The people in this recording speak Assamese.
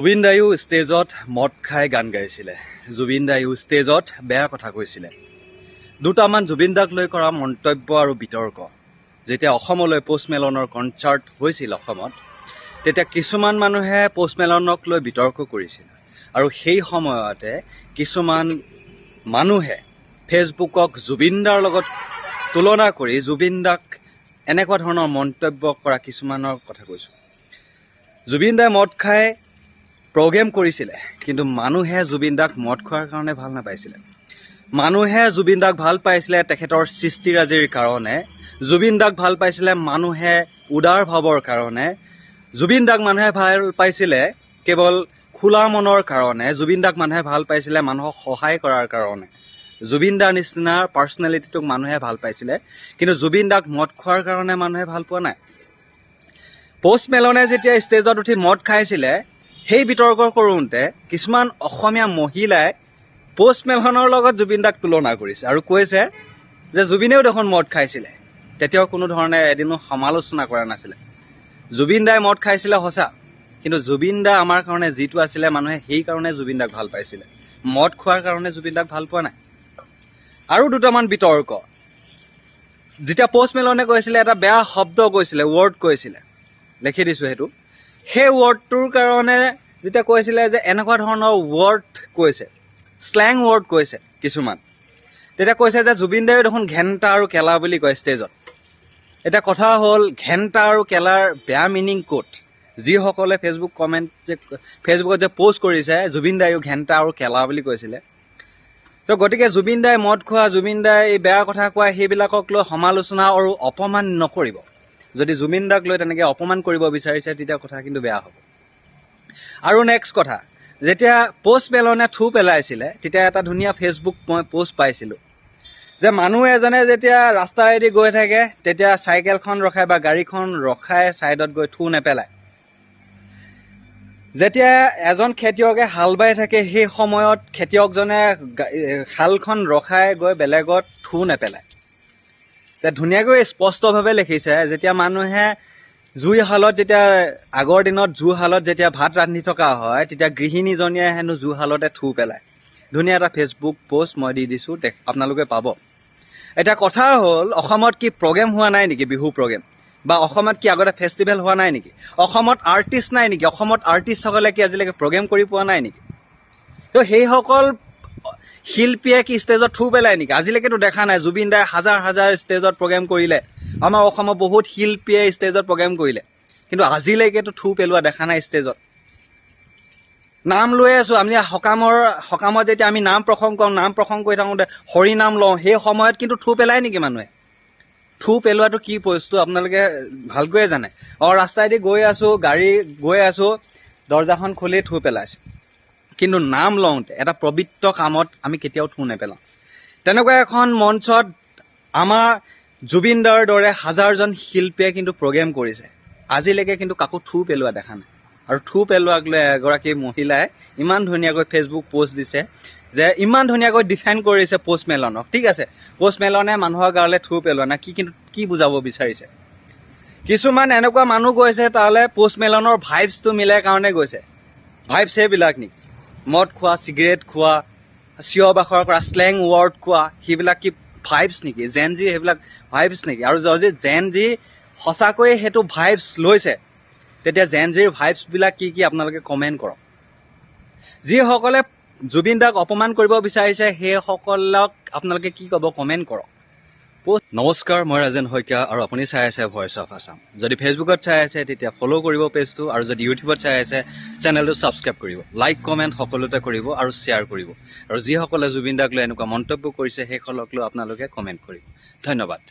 জুবিন দায়ো ষ্টেজত মদ খাই গান গাইছিলে। জুবিন দায়ো ষ্টেজত বেয়া কথা কৈছিলে। দুটামান জুবিন দাক লৈ কৰা মন্তব্য আৰু বিতৰ্ক যেতিয়া অসমলৈ পষ্টমেলনৰ কনচাৰ্ট হৈছিল অসমত, তেতিয়া কিছুমান মানুহে পষ্টমেলনক লৈ বিতৰ্ক কৰিছিল। আৰু সেই সময়তে কিছুমান মানুহে ফেচবুকক জুবিন দাৰ লগত তুলনা কৰি জুবিন দাক এনেকুৱা ধৰণৰ মন্তব্য কৰা কিছুমানৰ কথা কৈছোঁ। জুবিন দাই মদ খাই প্ৰগ্ৰেম কৰিছিলে, কিন্তু মানুহে জুবিন দাক মদ খোৱাৰ কাৰণে ভাল নাপাইছিলে। মানুহে জুবিন দাক ভাল পাইছিলে তেখেতৰ সৃষ্টিৰাজিৰ কাৰণে। জুবিন দাক ভাল পাইছিলে মানুহে উদাৰ ভাৱৰ কাৰণে। জুবিন দাক মানুহে ভাল পাইছিলে কেৱল খোলা মনৰ কাৰণে। জুবিন দাক মানুহে ভাল পাইছিলে মানুহক সহায় কৰাৰ কাৰণে। জুবিন দাৰ নিচিনা পাৰ্চনেলিটিটোক মানুহে ভাল পাইছিলে, কিন্তু জুবিন দাক মদ খোৱাৰ কাৰণে মানুহে ভাল পোৱা নাই। পষ্টমেলনে যেতিয়া ষ্টেজত উঠি মদ খাইছিলে, সেই বিতৰ্ক কৰোঁতে কিছুমান অসমীয়া মহিলাই পষ্টমেলনৰ লগত জুবিন দাক তুলনা কৰিছে আৰু কৈছে যে জুবিনেও দেখোন মদ খাইছিলে। তেতিয়াও কোনো ধৰণে এদিনো সমালোচনা কৰা নাছিলে। জুবিন দাই মদ খাইছিলে সঁচা, কিন্তু জুবিন দা আমাৰ কাৰণে যিটো আছিলে মানুহে সেইকাৰণে জুবিন দাক ভাল পাইছিলে। মদ খোৱাৰ কাৰণে জুবিন দাক ভাল পোৱা নাই। আৰু দুটামান বিতৰ্ক, যেতিয়া পষ্টমেলনে কৈছিলে এটা বেয়া শব্দ কৈছিলে, ৱৰ্ড কৈছিলে, লিখি দিছোঁ সেইটো। সেই ৱৰ্ডটোৰ কাৰণে যেতিয়া কৈছিলে যে এনেকুৱা ধৰণৰ ৱৰ্ড কৈছে, শ্লেং ৱৰ্ড কৈছে কিছুমান, তেতিয়া কৈছে যে জুবিন দায়ো দেখোন ঘেণ্টা আৰু কেলা বুলি কয় ষ্টেজত। এতিয়া কথা হ'ল, ঘেণ্টা আৰু কেলাৰ বেয়া মিনিং ক'ত? যিসকলে ফেচবুকত যে পষ্ট কৰিছে জুবিন দায়ো ঘেণ্টা আৰু কেলা বুলি কৈছিলে। তো গতিকে জুবিন দাই মদ খোৱা, জুবিন দাই এই বেয়া কথা কোৱা, সেইবিলাকক লৈ সমালোচনা আৰু অপমান নকৰিব। যদি জুবিন দাক লৈ তেনেকৈ অপমান কৰিব বিচাৰিছে তেতিয়া কথা কিন্তু বেয়া হ'ব। আৰু নেক্সট কথা, যেতিয়া পষ্টমেলনে থু পেলাইছিলে তেতিয়া এটা ধুনীয়া ফেচবুক মই পষ্ট পাইছিলোঁ যে মানুহ এজনে যেতিয়া ৰাস্তাইদি গৈ থাকে তেতিয়া চাইকেলখন ৰখাই বা গাড়ীখন ৰখাই ছাইডত গৈ থু নেপেলায়। যেতিয়া এজন খেতিয়কে হাল বাই থাকে সেই সময়ত খেতিয়কজনে হালখন ৰখাই গৈ বেলেগত থু নেপেলায়। ধুনীয়াকৈ স্পষ্টভাৱে লিখিছে, যেতিয়া মানুহে জুইশালত, যেতিয়া আগৰ দিনত জুইশালত যেতিয়া ভাত ৰান্ধি থকা হয় তেতিয়া গৃহিণীজনীয়ে হেনো জুইশালতে থু পেলায়। ধুনীয়া এটা ফেচবুক পষ্ট মই দি দিছোঁ, আপোনালোকে পাব। এতিয়া কথা হ'ল, অসমত কি প্ৰগ্ৰেম হোৱা নাই নেকি? বিহু প্ৰগ্ৰেম বা অসমত কি আগতে ফেষ্টিভেল হোৱা নাই নেকি? অসমত আৰ্টিষ্ট নাই নেকি? অসমত আৰ্টিষ্টসকলে কি আজিলৈকে প্ৰগ্ৰেম কৰি পোৱা নাই নেকি? তো সেইসকল শিল্পীয়ে কি ষ্টেজত থু পেলায় নেকি? আজিলৈকেতো দেখা নাই। জুবিন দাই হাজাৰ হাজাৰ ষ্টেজত প্ৰগ্ৰেম কৰিলে, আমাৰ অসমৰ বহুত শিল্পীয়ে ষ্টেজত প্ৰগ্ৰেম কৰিলে, কিন্তু আজিলৈকেতো থু পেলোৱা দেখা নাই ষ্টেজত। নাম লৈ আছোঁ আমি, সকামত যেতিয়া আমি নাম প্ৰসংগ কৰোঁ, নাম প্ৰসংগ কৰি থাকোঁতে হৰি নাম লওঁ, সেই সময়ত কিন্তু থু পেলায় নেকি মানুহে? থু পেলোৱাটো কি বস্তু আপোনালোকে ভালকৈয়ে জানে। ৰাস্তাইদি গৈ আছোঁ, গাড়ী গৈ আছোঁ, দৰ্জাখন খুলি থু পেলাইছোঁ, কিন্তু নাম লওঁতে এটা পবিত্ৰ কামত আমি কেতিয়াও থু নেপেলাওঁ। তেনেকুৱা এখন মঞ্চত আমাৰ জুবিন দাৰ দৰে হাজাৰজন শিল্পীয়ে কিন্তু প্ৰগ্ৰেম কৰিছে, আজিলৈকে কিন্তু কাকো থু পেলোৱা দেখা নাই। আৰু থু পেলোৱাক লৈ এগৰাকী মহিলাই ইমান ধুনীয়াকৈ ফেচবুক পষ্ট দিছে যে ইমান ধুনীয়াকৈ ডিফেণ্ড কৰিছে পষ্টমেলনক। ঠিক আছে, পষ্টমেলনে মানুহৰ গালৈ থু পেলোৱা নাই, কিন্তু কি বুজাব বিচাৰিছে? কিছুমান এনেকুৱা মানুহ গৈছে তালৈ পষ্টমেলনৰ ভাইবছটো মিলাই কাৰণে গৈছে। ভাইবছ সেইবিলাক নেকি? মদ খোৱা, চিগাৰেট খোৱা, চিঞৰ বাখৰ কৰা, শ্লেং ৱৰ্ড কোৱা, সেইবিলাক কি ভাইবছ নেকি? জেন জি সেইবিলাক ভাইবছ নেকি? আৰু যদি জেন জি সঁচাকৈয়ে সেইটো ভাইবছ লৈছে তেতিয়া জেন জিৰ ভাইবছবিলাক কি আপোনালোকে কমেণ্ট কৰক। যিসকলে জুবিন দাক অপমান কৰিব বিচাৰিছে সেইসকলক আপোনালোকে কি ক'ব কমেণ্ট কৰক। নমস্কাৰ, মই ৰাজেন শইকীয়া আৰু আপুনি চাই আছে ভইচ অফ আছাম। যদি ফেচবুকত চাই আছে তেতিয়া ফ'ল' কৰিব পেজটো, আৰু যদি ইউটিউবত চাই আছে চেনেলটো ছাবস্ক্ৰাইব কৰিব, লাইক কমেণ্ট সকলোতে কৰিব আৰু শ্বেয়াৰ কৰিব। আৰু যিসকলে জুবিন দাক লৈ এনেকুৱা মন্তব্য কৰিছে সেইসকলক লৈ আপোনালোকে কমেণ্ট কৰিব। ধন্যবাদ।